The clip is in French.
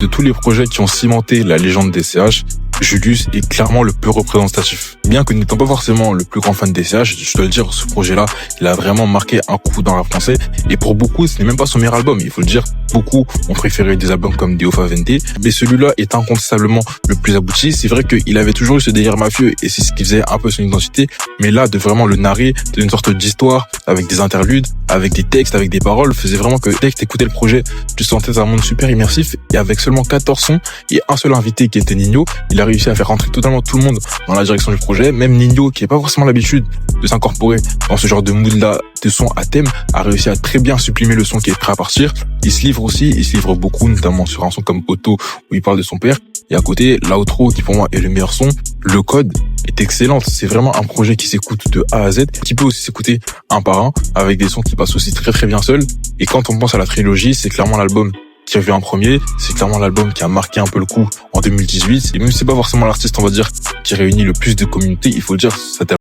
De tous les projets qui ont cimenté la légende des CH, Julius est clairement le plus représentatif. Bien que n'étant pas forcément le plus grand fan des CH, je dois le dire, ce projet-là, il a vraiment marqué un coup dans le rap français. Et pour beaucoup, ce n'est même pas son meilleur album, il faut le dire. Beaucoup ont préféré des albums comme Deo Favente, mais celui-là est incontestablement le plus abouti. C'est vrai qu'il avait toujours eu ce délire mafieux et c'est ce qui faisait un peu son identité. Mais là, de vraiment le narrer, de une sorte d'histoire, avec des interludes, avec des textes, avec des paroles, faisait vraiment que dès que t'écoutais le projet, tu sentais un monde super immersif. Et avec seulement 14 sons et un seul invité qui était Nino, il a réussi à faire rentrer totalement tout le monde dans la direction du projet. Même Nino, qui n'a pas forcément l'habitude de s'incorporer dans ce genre de mood-là, de son à thème, a réussi à très bien sublimer le son qui est prêt à partir. Il se livre beaucoup, notamment sur un son comme Otto, où il parle de son père. Et à côté, l'outro, qui pour moi est le meilleur son, Le Code, est excellente. C'est vraiment un projet qui s'écoute de A à Z, qui peut aussi s'écouter un par un, avec des sons qui passent aussi très très bien seuls. Et quand on pense à la trilogie, c'est clairement l'album qui a vu en premier, c'est clairement l'album qui a marqué un peu le coup en 2018. Et même si c'est pas forcément l'artiste, on va dire, qui réunit le plus de communautés, il faut le dire, ça